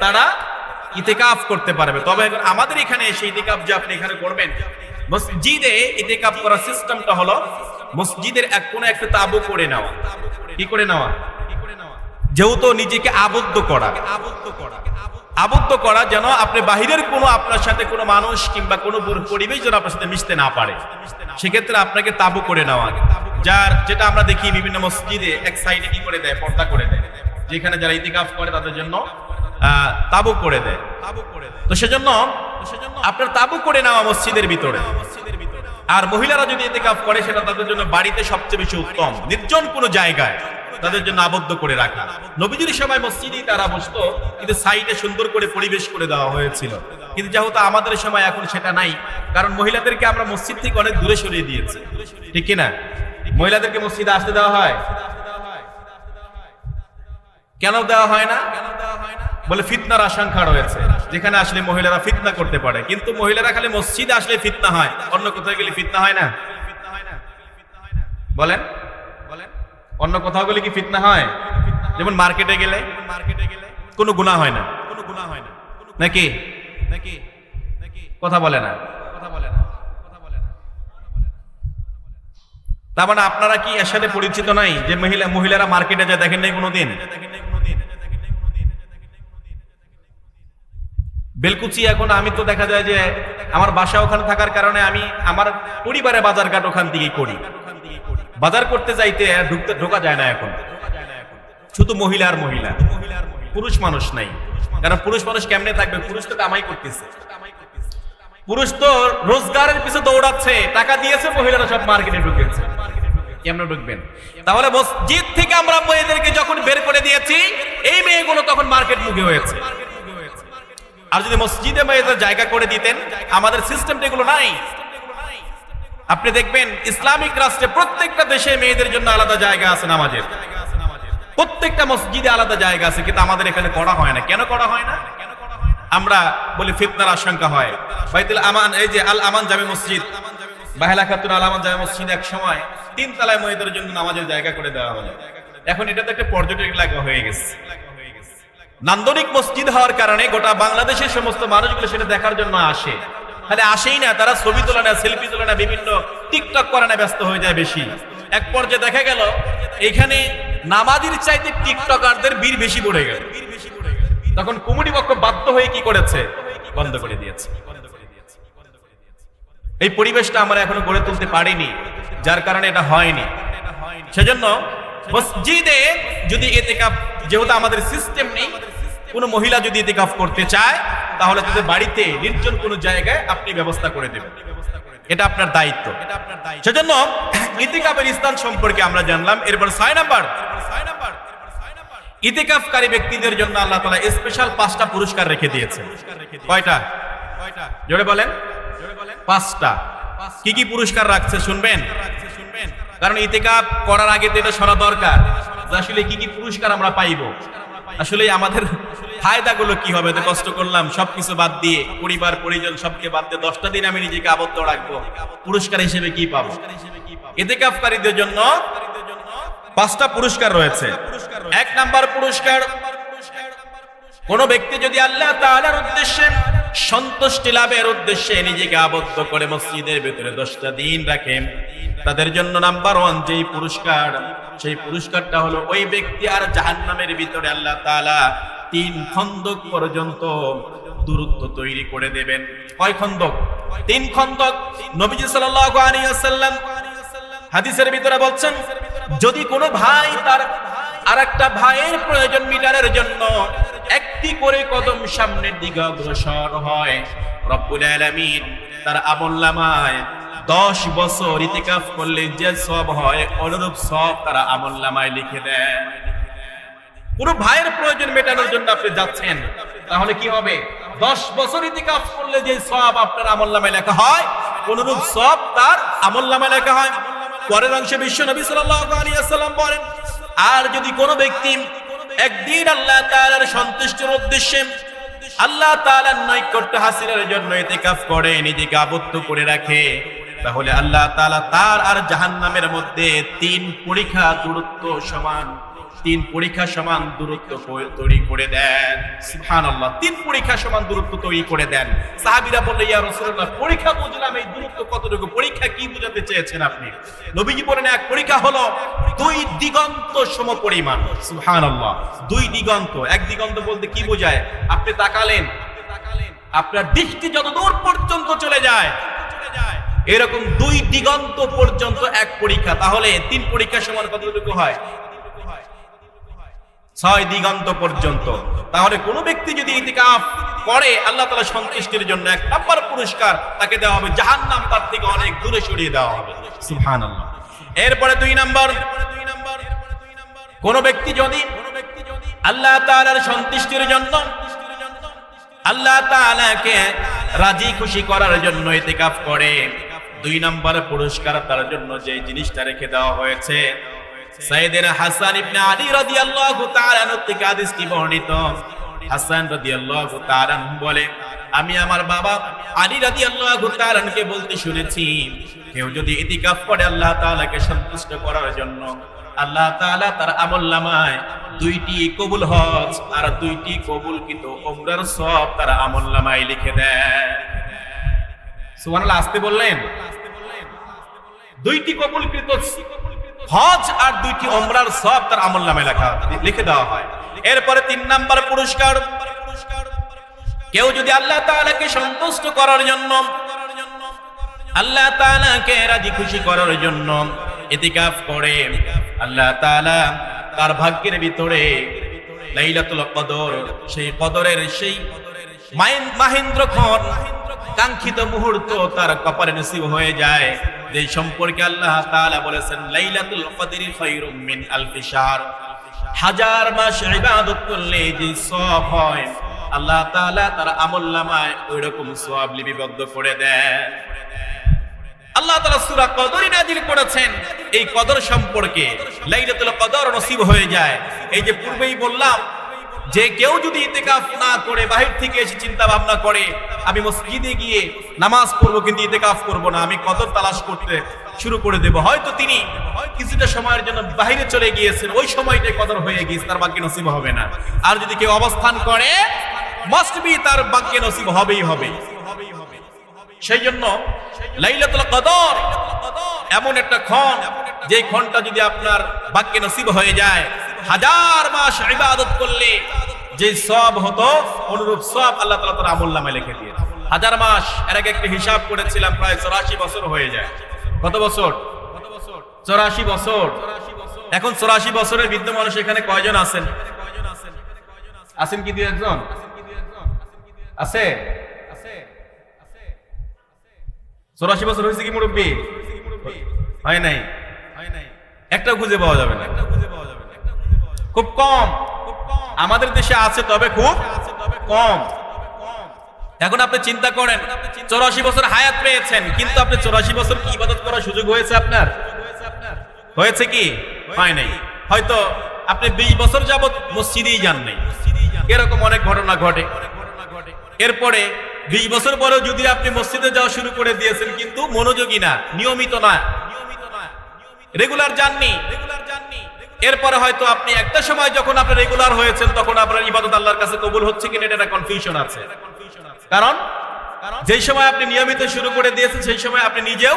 তারা ইতিকাফ করতে পারবে। তবে আমাদের এখানে এসে ইতিকাফ যে আপনি এখানে করবেন, মসজিদে ইতিকাফ করার সিস্টেমটা হলো মসজিদের এক কোণে একটা তাঁবু করে নেওয়া। কি করে নেওয়া? যেহেতু নিজেকে আবদ্ধ করা, আবদ্ধ করা যেন আপনি বাহিরের কোনো আপনার সাথে কোনো মানুষ কিংবা কোনো পরিবেশ যেন আপনার সাথে মিশতে না পারে, সেক্ষেত্রে আপনাকে তাঁবু করে নেওয়া। যেটা আমরা দেখি বিভিন্ন মসজিদে এক সাইডে কি করে দেয়, পর্দা করে দেয়, যেখানে যারা ইতিকাফ করে তাদের জন্য তাঁবু করে দেয়। তো সেজন্য আপনার তাঁবু করে নেওয়া মসজিদের ভিতরে। আর মহিলারা যদি ইতিকাফ করে সেটা তাদের জন্য বাড়িতে সবচেয়ে বেশি উত্তম, নির্জন কোনো জায়গায় তাদের জন্য আবদ্ধ করে রাখা। নবীজির সময় মসজিদেই তারা বসতো, কিন্তু সাইডে সুন্দর করে পরিবেশ করে দেওয়া হয়েছিল। কিন্তু যেহেতু আমাদের সময় এখন সেটা নাই, কারণ মহিলাদেরকে আমরা মসজিদ থেকে অনেক দূরে সরিয়ে দিয়েছি, ঠিক কিনা? মহিলাদেরকে মসজিদে আসতে দেওয়া হয়, কেন দেওয়া হয় না? বলে ফিতনার আশঙ্কা রয়েছে, যেখানে আসলে মহিলারা ফিতনা করতে পারে। কিন্তু মহিলারা খালি মসজিদে আসলে ফিতনা হয়, অন্য কোথাও গেলে ফিতনা হয় না? বলেন, অন্য কোথাও গেলে কি ফিতনা হয়? যেমন মার্কেটে গেলে কোনো গুনাহ হয় না, নাকি? কথা বলে না। তার মানে আপনারা কি এর সাথে পরিচিত নাই যে মহিলারা মার্কেটে যায়? দেখেন নাই কোনোদিন? বেলকুচি এখন আমি তো দেখা যায় যে আমার বাসা ওখানে থাকার কারণে আমি আমার পরিবারে বাজারঘাট ওখান দিকেই করি। বাজার করতে যাইতে ঢোকা যায় না এখন, শুধু মহিলা আর মহিলা, পুরুষ মানুষ নাই। কারণ পুরুষ মানুষ কেমনে থাকবে? পুরুষ তো কামাই করতেছে, পুরুষ তো রোজগারের পিছনে দৌড়াচ্ছে, টাকা দিয়েছে, মহিলারা সব মার্কেটে ঢুকেছে। কেমনে ঢুকবেন? তাহলে মসজিদ থেকে আমরা মেয়েদেরকে যখন বের করে দিয়েছি, এই মেয়েগুলো তখন মার্কেট মুখী হয়েছে। আর যদি মসজিদে মেয়েদের জায়গা করে দিতেন, আমাদের সিস্টেমটা এগুলো নাই। আপনি দেখবেন ইসলামিক রাষ্ট্রে প্রত্যেকটা দেশে মেয়েদের জন্য আলাদা জায়গা আছে, নামাজের প্রত্যেকটা মসজিদে আলাদা জায়গা আছে, কিন্তু আমাদের এখানে করা হয় না। কেন করা হয় না? আমরা বলি ফিতনার আশঙ্কা হয়। বাইতুল আমান, এই যে আল আমান জামে মসজিদ, বাহেলা খাতুন আল আমান জামে মসজিদ এক সময় 3 তলায় মেয়েদের জন্য নামাজের জায়গা করে দেওয়া হলো। এখন এটা তো একটা পর্যটক এলাকা হয়ে গেছে। নান্দনিক মসজিদ হওয়ার কারণে গোটা বাংলাদেশের সমস্ত মানুষগুলো সেটা দেখার জন্য আসে। তাহলে আসেই না, তারা ছবি তোলে না, সেলফি তোলে না, বিভিন্ন টিকটক করে না, ব্যস্ত হয়ে যায় বেশি। এক পর্যায়ে দেখা গেল এখানে নামাজির চাইতে টিকটকারদের ভিড় বেশি পড়ে গেল। তখন কমিটি পক্ষ বাধ্য হয়ে কি করেছে? বন্ধ করে দিয়েছে। এই পরিবেশটা আমরা এখনো গড়ে তুলতে পারিনি, যার কারণে এটা হয়নি। সেজন্য মসজিদে যদি ইতিকাফ, যেহেতু আমাদের সিস্টেম নেই, কোন মহিলা যদি ইতিকাফ করতে চায় তাহলে তাদের বাড়িতে নির্জন কোন জায়গায় আপনি ব্যবস্থা করে দেবেন, এটা আপনার দায়িত্ব। সেজন্য ইতিকাফের স্থান সম্পর্কে আমরা জানলাম। এরপর 6 নাম্বার, ইতিকাফকারী ব্যক্তিদের জন্য আল্লাহ তাআলা স্পেশাল 5টা পুরস্কার রেখে দিয়েছে। কয়টা? জোরে বলেন। 5টা। কি কি পুরস্কার রাখছে শুনবেন, কারণ ইতিকাফ করার আগে তো এটা শোনা দরকার যে আসলে কি কি পুরস্কার আমরা পাইব, আসলে আমাদের ফায়দাগুলো কি হবে। তো কষ্ট করলাম, সবকিছু বাদ দিয়ে, পরিবার পরিজন সবকে বাদ দিয়ে 10টা দিন আমি নিজেকে আবদ্ধ রাখবো, পুরস্কার হিসেবে কি পাবো? ইতিকাফকারীদের জন্য 5টা পুরস্কার রয়েছে। 1 নাম্বার পুরস্কার, কোন ব্যক্তি যদি আল্লাহ তাআলার উদ্দেশ্যে সন্তুষ্টি লাভের উদ্দেশ্যে নিজেকে আবদ্ধ করে মসজিদের ভিতরে 10টা দিন রাখেন, তাদের জন্য নাম্বার 1 যেই পুরস্কার, সেই পুরস্কারটা হলো ওই ব্যক্তি আর জাহান্নামের ভিতরে আল্লাহ তাআলা 3 খন্দক পর্যন্ত দূরত্ব তৈরি করে দেবেন। কয় খন্দক? 3 খন্দক। নবীজি সাল্লাল্লাহু আলাইহি ওয়াসাল্লাম হাদিসের ভিতরে বলছেন, যদি কোনো ভাই তার আরেকটা ভাইয়ের প্রয়োজন মিটানোর জন্য একটি করে কদম সামনের দিকে অগ্রসর হয়, রব্বুল আলামিন তার আমলনামায় 10 বছর ইতিকাফ করলে যে সওয়াব হয় অনুরূপ সওয়াব তার আমলনামায় লিখে দেন। পুরো ভাইয়ের প্রয়োজন মেটানোর জন্য আপনি যাচ্ছেন, তাহলে কি হবে? 10 বছর ইতিকাফ করলে যে সওয়াব আপনার আমলনামায় লেখা হয় অনুরূপ সওয়াব তার আমলনামায় লেখা হয়। পরের অংশে বিশ্ব নবী সাল্লাল্লাহু আলাইহি ওয়াসাল্লাম বলেন, আর যদি কোনো ব্যক্তি একদিন আল্লাহ তাআলার সন্তুষ্টির উদ্দেশ্যে আল্লাহ তাআলার নৈকট্য হাসিলের জন্য ইতিকাফ করে, নিজেকে আবদ্ধ করে রাখে, তাহলে আল্লাহ তাআলা তার আর জাহান্নামের মধ্যে 3 পরীক্ষা দূরত্ব সমান 3 পরীক্ষা সমান দূরত্ব তৈরি করে দেন। সুবহানাল্লাহ, 3 পরীক্ষা সমান দূরত্ব তৈরি করে দেন। সাহাবীরা বললেন, ইয়া রাসূলুল্লাহ, পরীক্ষা বুঝলাম, এই দূরত্ব কতটুকু? পরীক্ষা কি বোঝাতে চেয়েছেন আপনি? নবীজি বলেন, এক পরীক্ষা হলো 2 দিগন্ত সমপরিমাণ। সুবহানাল্লাহ, 2 দিগন্ত। এক দিগন্ত বলতে কি বোঝায়? আপনি তাকালেন, আপনার দৃষ্টি যত দূর পর্যন্ত চলে যায়, এরকম 2 দিগন্ত পর্যন্ত এক পরীক্ষা। তাহলে 3 পরীক্ষা সমান কতটুকু হয়? 6 দিগন্ত পর্যন্ত। তাহলে কোন ব্যক্তি যদি ইতিকাফ করে আল্লাহ তাআলা সন্তুষ্টির জন্য 1 নাম্বার পুরস্কার তাকে দেওয়া হবে, জাহান্নাম তার থেকে অনেক দূরে সরিয়ে দেওয়া হবে। সুবহানাল্লাহ। এরপরে 2 নাম্বার, কোন ব্যক্তি যদি আল্লাহ তাআলার সন্তুষ্টির জন্য আল্লাহ তাআলাকে রাজি খুশি করার জন্য ইতিকাফ করে, 2 নাম্বার পুরস্কার তার জন্য যে জিনিসটা রেখে দেওয়া হয়েছে। সাইয়েদনা হাসান ইবনে আলী রাদিয়াল্লাহু তাআলা আনহু থেকে হাদিসটি বর্ণিত। হাসান রাদিয়াল্লাহু তাআলা আনহু বলে, আমি আমার বাবা আলী রাদিয়াল্লাহু তাআলা আনহুকে বলতে শুনেছি, কেউ যদি ইতিকাফ করে আল্লাহ তাআলাকে সন্তুষ্ট করার জন্য, আল্লাহ তাআলা তার আমলনামায় 2টি কবুল হজ আর 2টি কবুলকৃত উমরার সওয়াব তার আমলনামায় লিখে দেন। সুবহানাল্লাহ, আসতে বললেন। 2টি কবুলকৃত হজ আর 2টি উমরার সওয়াব তার আমলনামায় লিখে দেওয়া হয়। এরপরে 3 নাম্বার পুরস্কার, কেউ যদি আল্লাহ তাআলাকে সন্তুষ্ট করার জন্য, আল্লাহ তাআলাকে রাজি খুশি করার জন্য ইতিকাফ করে, আল্লাহ তাআলা তার ভাগ্যের ভিতরে লাইলাতুল কদর, সেই কদরের সেই মাহেন্দ্রক্ষণ কাঙ্ক্ষিত মুহূর্ত তার কপালে নসিব হয়ে যায়, যে সম্পর্কে আল্লাহ তাআলা বলেছেন, লাইলাতুল কদরি খায়রুম মিন আলফি শাহর, 1000 মাস ইবাদত করলে যে সওয়াব হয় আল্লাহ তাআলা তার আমলনামায় ওইরকম সওয়াব লিপিবদ্ধ করে দেন। আল্লাহ তাআলা সূরা কদর নাযিল করেছেন এই কদর সম্পর্কে, লাইলাতুল কদর নসিব হয়ে যায়। এই যে পূর্বেই বললাম যে কেউ যদি ইতিকাফ না করে বাহির থেকে এসে চিন্তা ভাবনা করে আমি মসজিদে গিয়ে নামাজ পড়বো কিন্তু ইতিকাফ করব না, আমি কদর তালাশ করতে শুরু করে দেব, হয়তো তিনি কিছুটা সময়ের জন্য বাইরে চলে গিয়েছেন, ওই সময়টাই কদর হয়ে গিয়েছে, তার ভাগ্যে নসিব হবে না। আর যদি কেউ অবস্থান করে মাস্ট বি তার ভাগ্যে নসিব হবেই হবে। সেই জন্য লাইলাতুল কদর এমন একটা ক্ষণ, যে ক্ষণটা যদি আপনার ভাগ্যে নসিব হয়ে যায়, 1000 মাস ইবাদত করলে যে সওয়াব হতো অনুরূপ সওয়াব আল্লাহ তাআলা তার আমলনামায় লিখে দিয়েছে। 1000 মাস, এর আগে একটা হিসাব করেছিলাম, প্রায় 84 বছর হয়ে যায়। কত বছর? 84 বছর। এখন 84 বছরের বৃদ্ধ মানুষ এখানে কয়জন আছেন? আছেন কি 2 একজন? আছে? 84 বছর হয়েছে কি মুরব্বী? হয় নাই, একটা খুঁজে পাওয়া যাবে না, খুব কম। আমাদের দেশে আছে তবে খুব কম। এখন আপনি চিন্তা করেন, 84 বছর হায়াত পেয়েছেন, কিন্তু আপনি 84 বছর কি ইবাদত করার সুযোগ হয়েছে আপনার? হয়েছে কি? হয় নাই। হয়তো আপনি 20 বছর যাবত মসজিদেই যান নাই, এরকম অনেক ঘটনা ঘটে। এরপরে 20 বছর পরেও যদি আপনি মসজিদে যাওয়া শুরু করে দিয়েছেন, কিন্তু মনোযোগী না, নিয়মিত না, রেগুলার যাননি, এরপরে হয়তো আপনি একটা সময় যখন আপনি রেগুলার হয়েছেন তখন আপনার ইবাদত আল্লাহর কাছে কবুল হচ্ছে কিনা এটা কনফিউশন আছে। কারণ যেই সময় আপনি নিয়মিত শুরু করে দিয়েছেন সেই সময় আপনি নিজেও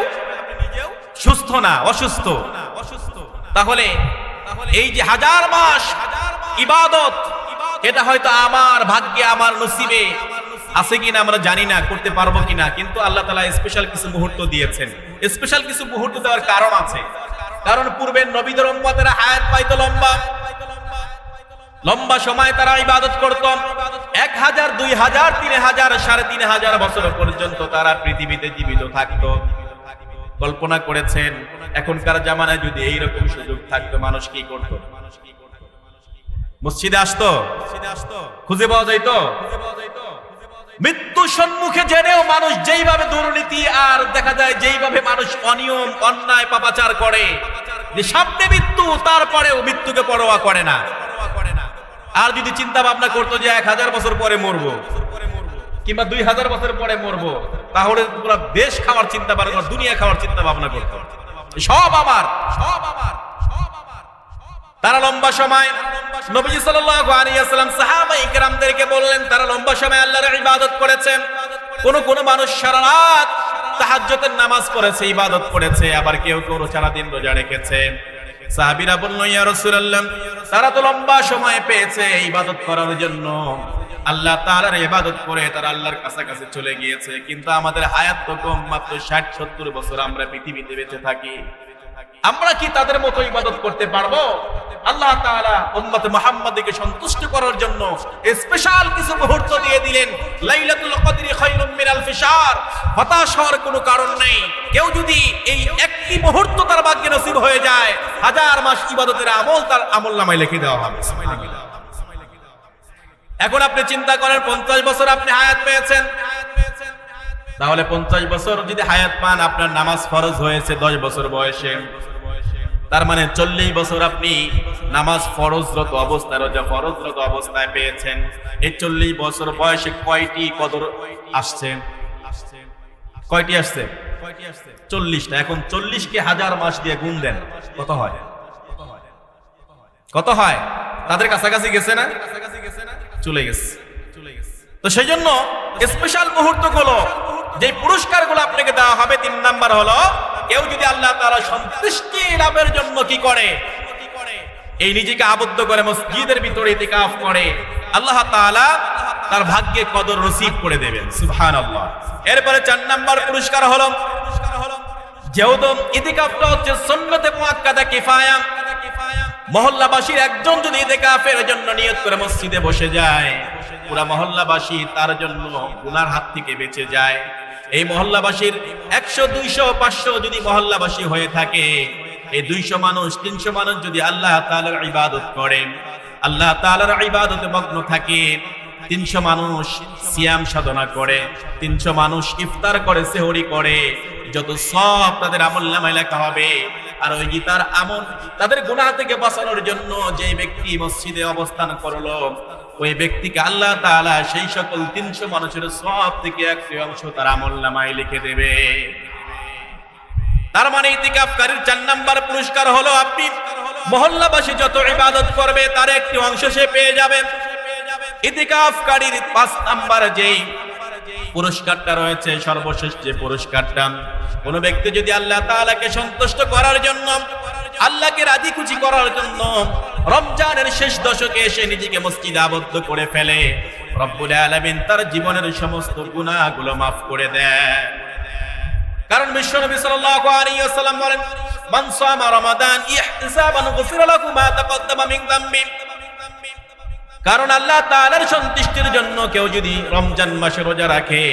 সুস্থ না, অসুস্থ। তাহলে এই যে 1000 মাস ইবাদত, এটা হয়তো আমার ভাগ্যে, আমার নসিবে আছে কিনা আমরা জানি না, করতে পারবো কিনা, কিন্তু আল্লাহ তাআলা স্পেশাল কিছু মুহূর্ত দিয়েছেন। স্পেশাল কিছু মুহূর্ত দেওয়ার কারণ আছে, কারণ পূর্বের নবীদের উম্মতেরা হায়াত পাইতো লম্বা সময় তারা ইবাদত করত। 1000, 2000, 3000, 3500 বছর পর্যন্ত তারা পৃথিবীতে জীবিত থাকতো। কল্পনা করেছেন এখনকার জামানায় যদি এইরকম সুযোগ থাকতো, মানুষ কি করতো? মসজিদে আসতো, খুঁজে পাওয়া যাইতো? মৃত্যু সম্মুখে জেনেও মানুষ যেইভাবে দুর্নীতি আর দেখা যায় যেইভাবে মানুষ অনিয়ম অন্যায় পাপাচার করে, যে সামনে মৃত্যু তারপরেও মৃত্যুকে পরোয়া করে না। আর যদি চিন্তা ভাবনা করতো যে 1000 বছর পরে মরবো কিংবা 2000 বছর পরে মরবো, তাহলে পুরো দেশ খাওয়ার চিন্তা ভাবনা, দুনিয়া খাওয়ার চিন্তা ভাবনা করতো। সব আমার। তারা লম্বা সময় নবী সাল্লাল্লাহু আলাইহি ওয়াসাল্লাম সাহাবায়ে কেরামদেরকে বললেন তারা লম্বা সময় আল্লাহর ইবাদত করেছেন। কোন মানুষ সারা রাত তাহাজ্জুদের নামাজ পড়েছে, ইবাদত করেছে, আবার কেউ সারা দিন রোজা রেখেছে। সাহাবীরা বলল ইয়া রাসূলুল্লাহ, তারা তো লম্বা সময় পেয়েছে ইবাদত করার জন্য, আল্লাহ তাআলার ইবাদত করে তারা আল্লাহর কাছাকাছি চলে গিয়েছে, কিন্তু আমাদের হায়াত তো কম, মাত্র 60-70 বছর আমরা পৃথিবীতে বেঁচে থাকি। আমরা কি তাদের মতো ইবাদত করতে পারবো? আল্লাহ তাআলা উম্মত মুহাম্মাদকে সন্তুষ্ট করার জন্য স্পেশাল কিছু মুহূর্ত দিয়ে দিলেন। লাইলাতুল কদরি খায়রুম মিন আলফি শাহর। হতাশ হওয়ার কোনো কারণ নেই। কেউ যদি এই একটি মুহূর্ত তার ভাগ্যে নসিব হয়ে যায়, 1000 মাস ইবাদতের আমল তার আমলনামায় লিখে দেওয়া হবে। এখন আপনি চিন্তা করেন 50 বছর আপনি হায়াত পেয়েছেন, তাহলে 50 বছর যদি হায়াত পান, আপনার নামাজ ফরজ হয়েছে 10 বছর বয়সে, তার মানে 40 বছর আপনি নামাজ ফরজরত অবস্থায়, রোজা ফরজরত অবস্থায় পেয়েছেন। এই 40 বছর বয়সে কয়টি কদর আসছে? কয়টি আসছে? 40টা। এখন 40কে 1000 মাস দিয়ে গুণ দেন, কত হয়? কত হয়? তাদের কাছাকাছি গেছে না? চলে গেছে। তো সেই জন্য স্পেশাল মুহূর্তগুলো, যে পুরস্কারগুলো আপনাকে দেওয়া হবে, 3 নাম্বার হলো কেউ যদি আল্লাহ তাআলা সন্তুষ্টি লাভের জন্য কি করে, এই নিজেকে আবদ্ধ করে মসজিদের ভিতরে ইতিকাফ করে, আল্লাহ তাআলা তার ভাগ্যে কদর নসিব করে দেবেন। সুবহানাল্লাহ। এরপরে 4 নাম্বার পুরস্কার হলো, যেহেতু ইতিকাফটা হচ্ছে সুন্নতে মুআক্কাদা কিফায়া, মহল্লাবাসীর একজন যদি ইতিকাফের জন্য নিয়ত করে মসজিদে বসে যায়, পুরা মহল্লাবাসী তার জন্য গুনার হাত থেকে বেঁচে যায়। এই মহল্লাবাসীর 100, 200, 500 যদি মহল্লাবাসী হয়ে থাকে, এই 200 মানুষ, 300 মানুষ যদি আল্লাহ তাআলার ইবাদত করে, আল্লাহ তাআলার ইবাদতে মগ্ন থাকে, 300 মানুষ সিয়াম সাধনা করে, 300 মানুষ ইফতার করে, সেহরি করে, যত সব তাদের আমলনামায় লেখা হবে। আর ওই গীতার আমল তাদের গুনাহ থেকে বাঁচানোর জন্য যে ব্যক্তি মসজিদে অবস্থান করলো, ওই ব্যক্তিকে আল্লাহ তাআলা সেই সকল 300 মানুষের সওয়াব থেকে একটি অংশ তার আমলনামায় লিখে দেবে। তার মানে ইতিকাফকারীর 4 নাম্বার পুরস্কার হলো, আপনি মহল্লাবাসী যত ইবাদত করবে তার একটি অংশ সে পেয়ে যাবে। ইতিকাফকারীর 5 নাম্বার যেই পুরস্কারটা রয়েছে, সর্বশেষ যে পুরস্কারটা, কোন ব্যক্তি যদি আল্লাহ তাআলাকে সন্তুষ্ট করার জন্য, আল্লাহকে রাজি খুশি করার জন্য রমজানের শেষ দশকে এসে নিজেকে মসজিদে আবদ্ধ করে ফেলে, রব্বুল আলামিন তার জীবনের সমস্ত গুনাহগুলো মাফ করে দেন। কারণ বিশ্বনবী সাল্লাল্লাহু আলাইহি ওয়াসাল্লাম বলেন, মান সামা রমাদান ইহতিসাবান গুফিরা লাহু মা তাকদ্দামা মিন যামবি। কারণ আল্লাহ তাআলার সন্তুষ্টির জন্য কেউ যদি রমজান মাসে রোজা রাখে,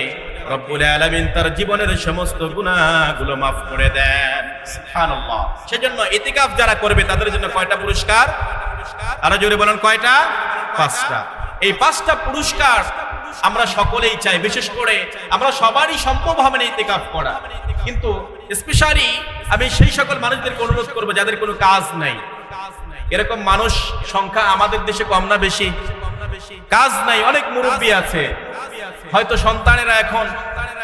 রব্বুল আলামিন তার জীবনের সমস্ত গুনাহগুলো মাফ করে দেন। সুবহানাল্লাহ। সেজন্য ইতিকাফ যারা করবে তাদের জন্য কয়টা পুরস্কার? আরো জোরে বলেন, কয়টা? 5টা। এই 5টা পুরস্কার আমরা সকলেই চাই, বিশেষ করে আমরা সবারই সম্ভব হবে না ইতিকাফ করা, কিন্তু স্পেশালি আমি সেই সকল মানুষদেরকে অনুরোধ করব যাদের কোনো কাজ নাই। এরকম মানুষ সংখ্যা আমাদের দেশে কম না বেশি? কাজ নাই, অনেক মুরব্বী আছে, হয়তো সন্তানেরা এখন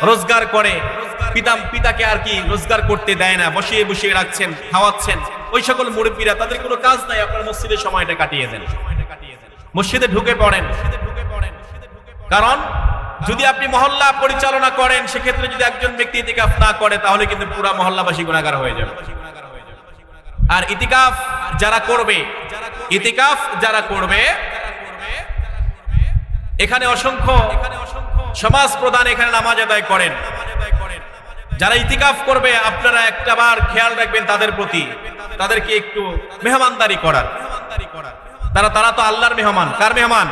রোজগার করে, পিতাকে আর কি রোজগার করতে দেয় না, বসিয়ে বসিয়ে রাখছেন, খাওয়াচ্ছেন। ওই সকল মুরব্বীরা, তাদের কোনো কাজ নাই, আপনার মসজিদে সময়টা কাটিয়ে দেন, মসজিদে ঢুকে পড়েন। কারণ যদি আপনি মহল্লা পরিচালনা করেন, সেক্ষেত্রে যদি একজন ব্যক্তি ইতিকাফ না করে, তাহলে কিন্তু পুরো মহল্লাবাসী গুনাহগার হয়ে যাবে। আর ইতিকাফ যারা করবে, এখানে অসংখ্য সমাজ প্রধান এখানে নামাজ আদায় করেন। যারা ইতিকাফ করবে আপনারা একটাবার খেয়াল রাখবেন তাদের প্রতি, তাদেরকে একটু মেহমানদারি করার। তারা তো আল্লাহর মেহমান। কার মেহমান?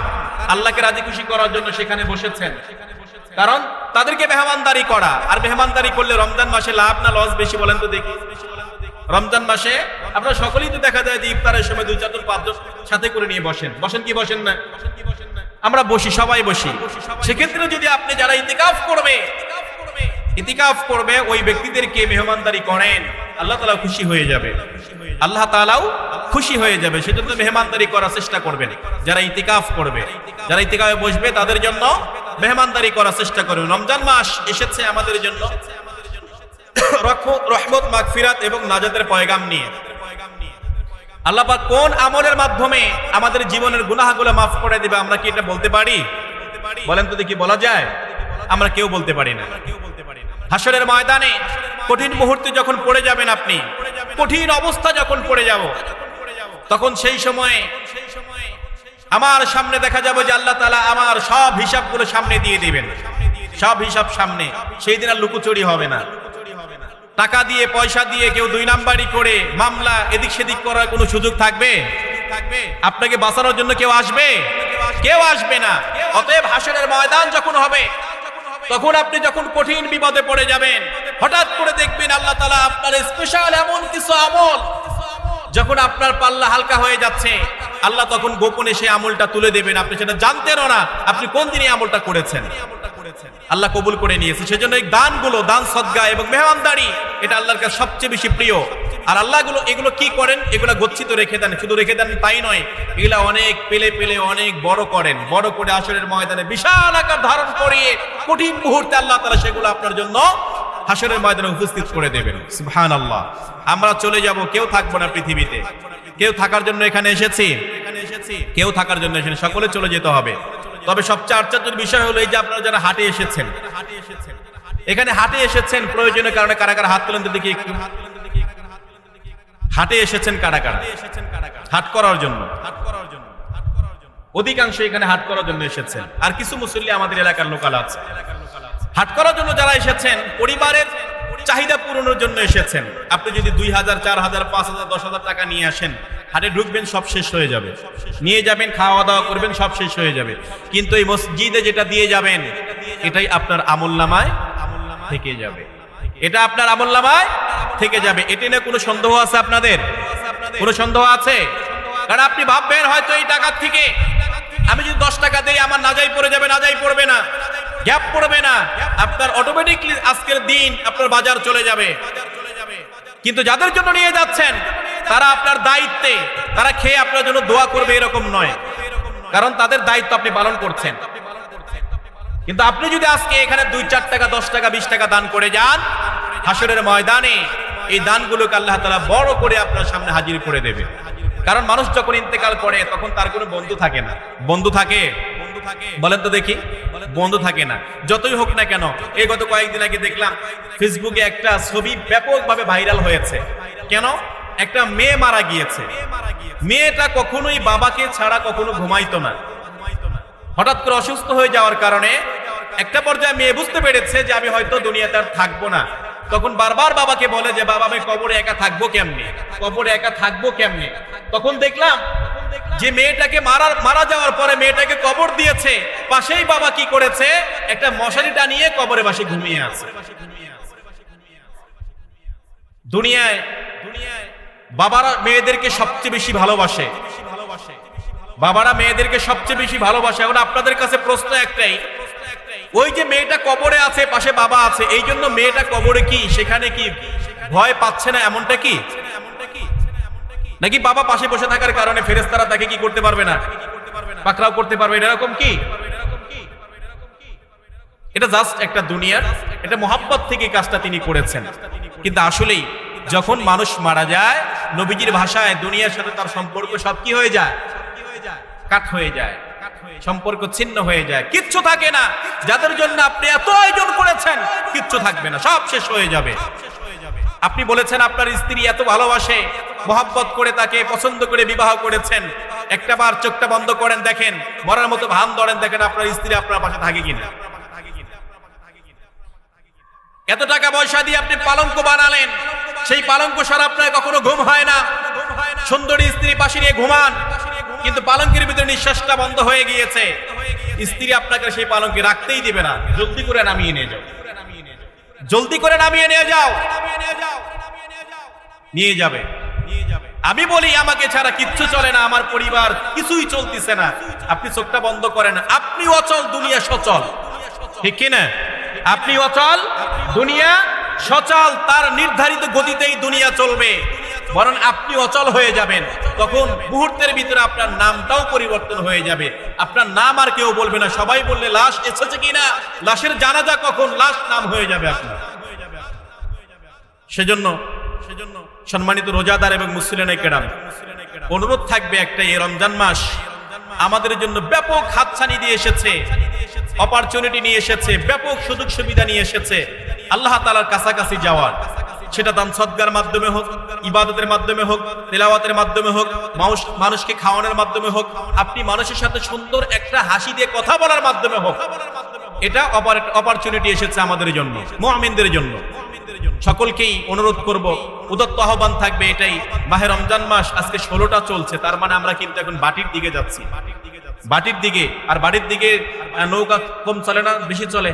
আল্লাহকে রাজি খুশি করার জন্য সেখানে বসেছেন। কারণ তাদেরকে মেহমানদারি করা, আর মেহমানদারি করলে রমজান মাসে লাভ না লস বেশি বলেন তো দেখি? রমজান মাসে আপনারা সকলেই তো দেখা যায় যে ইফতারের সময় 2-4 5 সাথে করে নিয়ে বসেন কি বসেন না? আমরা বসি, সবাই বসি। সেক্ষেত্রে যদি আপনি যারা ইতিকাফ করবে ওই ব্যক্তিদেরকে মেহমানদারি করেন, আল্লাহ তাআলা খুশি হয়ে যাবে, আল্লাহ তাআলাও খুশি হয়ে যাবে। সেজন্য মেহমানদারি করার চেষ্টা করবেন। যারা ইতিকাফ করবে, যারা ইতিকাফে বসবে তাদের জন্য মেহমানদারি করার চেষ্টা করবেন। রমজান মাস এসেছে আমাদের জন্য রহমত, মাগফিরাত এবং নাজাতের পয়গাম নিয়ে। আল্লাহ পাক কোন আমলের মাধ্যমে আমাদের জীবনের গুনাহগুলো মাফ করে দিবে আমরা কি এটা বলতে পারি? বলেন তো দেখি, বলা যায়? আমরা কেউ বলতে পারি না। হাসরের ময়দানে কঠিন মুহূর্তে যখন পড়ে যাবেন আপনি, কঠিন অবস্থা যখন পড়ে যাব, তখন সেই সময়ে আমার সামনে দেখা যাবে যে আল্লাহ তাআলা আমার সব হিসাবগুলো সামনে দিয়ে দিবেন। সব হিসাব সামনে। সেই দিন আর লুকোচুরি হবে না। টাকা দিয়ে, পয়সা দিয়ে কেউ 2 নাম্বারি করে মামলা এদিক সেদিক করার কোনো সুযোগ থাকবে? আপনাকে বাঁচানোর জন্য কেউ আসবে? কেউ আসবে না। অতএব হাসরের ময়দান যখন হবে, তখন আপনি যখন কঠিন বিপদে পড়ে যাবেন, হঠাৎ করে দেখবেন আল্লাহ তাআলা আপনার স্পেশাল এমন কিছু আমল, যখন আপনার পাল্লা হালকা হয়ে যাচ্ছে, আল্লাহ তখন গোপনে সেই আমলটা তুলে দেবেন। আপনি সেটা জানতেনও না আপনি কোন দিনে আমলটা করেছেন। আল্লাহ কবুল করে নিয়েছে। সেজন্য এই দানগুলো, দান সদকা এবং মেহমানদারি, এটা আল্লাহর কাছে সবচেয়ে বেশি প্রিয়। আর আল্লাহ এগুলো কি করেন? এগুলো গচ্ছিত রেখে দেন। শুধু রেখে দেন তাই নয়, এগুলা অনেক পেলে অনেক বড় করেন। বড় করে হাসরের ময়দানে বিশাল আকার ধারণ করিয়ে কঠিন মুহূর্তে আল্লাহ তাআলা সেগুলো আপনার জন্য হাসরের ময়দানে উপস্থিত করে দেবেন। সুবহানাল্লাহ। আমরা চলে যাব, কেউ থাকবো না পৃথিবীতে। কেউ থাকার জন্য এখানে এসেছি? কেউ থাকার জন্য এসেছেন? সকলে চলে যেতে হবে। তবে সবচেয়ে আশ্চর্যের বিষয় হলো এই যে আপনারা যারা হাটে এসেছেন, এখানে হাটে এসেছেন প্রয়োজনীয় কারণে কারা কারা হাত তোলেন তো দেখি একটু। হাটে এসেছেন কারা কারা? হাট করার জন্য। অধিকাংশ এখানে হাট করার জন্য এসেছেন। আর কিছু মুসল্লি আমাদের এলাকার লোকাল আছে। হাট করার জন্য যারা এসেছেন পরিবারের চাহিদা পূরণের জন্য এসেছেন। আপনি যদি 2000, 4000, 5000, 10,000 টাকা নিয়ে আসেন, হাটে ঢুকবেন সব শেষ হয়ে যাবে। নিয়ে যাবেন, খাওয়া দাওয়া করবেন, সব শেষ হয়ে যাবে। কিন্তু এই মসজিদে যেটা দিয়ে যাবেন, এটাই আপনার আমলনামায় থেকে যাবে। এটা আপনার আমলনামায় থেকে যাবে। এটা নিয়ে কোনো সন্দেহ আছে আপনাদের? কোনো সন্দেহ আছে? কারণ আপনি ভাববেন হয়তো এই টাকা থেকে আমি যদি 10 টাকা দেই আমার নাজাই পড়ে যাবে। নাজাই পড়বে না, গ্যাপ পড়বে না। আপনার অটোমেটিকলি আজকের দিন আপনার বাজার চলে যাবে। কিন্তু যাদের জন্য নিয়ে যাচ্ছেন তারা আপনার দায়িত্বে, তারা খেয়ে আপনার জন্য দোয়া করবে এরকম নয়, কারণ তাদের দায়িত্ব আপনি পালন করছেন। কিন্তু আপনি যদি আজকে এখানে 2-4 টাকা, 10 টাকা, 20 টাকা দান করে যান, হাসরের ময়দানে এই দানগুলোকে আল্লাহ তাআলা বড় করে আপনার সামনে হাজির করে দেবে। কারণ মানুষ যখন ইন্তেকাল করে তখন তার কোনো বন্ধু থাকে না। বন্ধু থাকে? বলেন তো দেখি, বন্ধু থাকে না। যতই হোক না কেন, এই গত কয়েকদিন আগে দেখলাম ফেসবুকে একটা ছবি ব্যাপকভাবে ভাইরাল হয়েছে। কেন? একটা মেয়ে মারা গিয়েছে। মেয়েটা কখনোই বাবাকে ছাড়া কখনো ঘুমাইতো না। হঠাৎ করে অসুস্থ হয়ে যাওয়ার কারণে একটা পর্যায়ে মেয়ে বুঝতে পেরেছে যে আমি হয়তো দুনিয়াতে আর থাকবো না। তখন বারবার বাবাকে বলে যে বাবা আমি কবরে একা থাকবো কেমনে, কবরে একা থাকবো কেমনে। তখন দেখলাম যে মেয়েটাকে মারা যাওয়ার পরে মেয়েটাকে কবর দিয়েছে, পাশেই বাবা কি করেছে, একটা মশারি টানিয়ে কবরে বাসে ঘুমিয়ে আছে। দুনিয়ায় বাবারা মেয়েদেরকে সবচেয়ে বেশি ভালোবাসে। বাবারা মেয়েদেরকে সবচেয়ে বেশি ভালোবাসে। এখন আপনাদের কাছে প্রশ্ন একটাই, ওই যে মেয়েটা কবরে আছে, পাশে বাবা আছে, এই জন্য মেয়েটা কবরে কি সেখানে কি ভয় পাচ্ছে না এমনটা কি? নাকি বাবা পাশে বসে থাকার কারণে ফেরেশতারা তাকে কি করতে পারবে না, পাকড়াও করতে পারবে না, এরকম কি? এটা জাস্ট একটা দুনিয়ার, এটা মোহাব্বত থেকে কাজটা তিনি করেছেন। কিন্তু আসলেই যখন মানুষ মারা যায়, নবীজির ভাষায় দুনিয়ার সাথে তার সম্পর্ক সব কি হয়ে যায়? কাট হয়ে যায়, সম্পর্ক ছিন্ন হয়ে যায়, কিচ্ছু থাকে না। যাদের জন্য আপনি এত আয়োজন করেছেন কিচ্ছু থাকবে না, সব শেষ হয়ে যাবে। আপনি বলেছেন আপনার স্ত্রী এত ভালোবাসে, মোহাব্বত করে তাকে পছন্দ করে বিবাহ করেছেন, একটা বার চোখটা বন্ধ করেন, দেখেন মরার মতো ভান ধরেন, দেখেন আপনার স্ত্রী আপনার পাশে থাকে কিনা। এত টাকা পয়সা দিয়ে আপনি পালঙ্ক বানালেন, সেই পালঙ্ক ছাড়া আপনার কখনো ঘুম হয় না। সুন্দরী স্ত্রী পাশে নিয়ে ঘুমান, কিন্তু পালঙ্কের ভিতরে নিঃশ্বাসটা বন্ধ হয়ে গিয়েছে। স্ত্রী আপনাকে সেই পালঙ্কে রাখতেই দিবে না। জলদি করে নামিয়ে নিয়ে যাও, জলদি করে নামিয়ে নিয়ে যাও, নিয়ে যাবে। আমি বলি আমাকে ছাড়া কিচ্ছু চলে না, আমার পরিবার কিছুই চলতেছে না। আপনি চোখটা বন্ধ করেন, আপনি অচল, দুনিয়া সচল, ঠিক কিনা? আপনি অচল, দুনিয়া সচল। তার নির্ধারিত গতিতেই দুনিয়া চলবে, বরং আপনি অচল হয়ে যাবেন। তখন মুহূর্তের ভিতরে আপনার নামটাও পরিবর্তন হয়ে যাবে। আপনার নাম আর কেউ বলবে না, সবাই বললে লাশ এসেছে কিনা, লাশের জানাজা কখন, লাশ নাম হয়ে যাবে আপনার। সেজন্য সম্মানিত রোজাদার এবং মুসলিম কেরাম, অনুরোধ থাকবে একটা, এই রমজান মাস আমাদের জন্য ব্যাপক হাতছানি দিয়ে এসেছে, অপরচুনিটি নিয়ে এসেছে, ব্যাপক সুযোগ সুবিধা নিয়ে এসেছে আল্লাহ তাআলার কাছাকাছি যাওয়ার। সেটা দান সদকার মাধ্যমে হোক, ইবাদতের মাধ্যমে হোক, তেলাওয়াতের মাধ্যমে হোক, মানুষকে খাওয়ানোর মাধ্যমে হোক, আপনি মানুষের সাথে সুন্দর একটা হাসি দিয়ে কথা বলার মাধ্যমে হোক, এটা অপরচুনিটি এসেছে আমাদের জন্য, মুমিনদের জন্য। সকলকেই অনুরোধ করব, উদাত্ত আহ্বান থাকবে এটাই, মাহে রমজান মাস আজকে 16টা চলছে, তার মানে আমরা কিন্তু এখন বাটির দিকে যাচ্ছি, বাটির দিকে। আর বাড়ির দিকে নৌকা কম চলে না, বেশি চলে।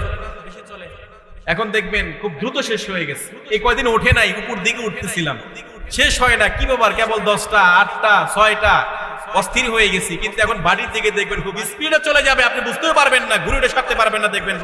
এখন দেখবেন খুব দ্রুত শেষ হয়ে গেছে। এই কয়দিন ওঠে নাই, উপর দিকে উঠতেছিলাম, শেষ হয় না। কি ব্যাপার, কেবল 10টা, 8টা, 6টা, অস্থির হয়ে গেছি। কিন্তু এখন বাড়ির দিকে দেখবেন খুব স্পিডে চলে যাবে, আপনি বুঝতেও পারবেন না, ঘুরে সারতে পারবেন না, দেখবেন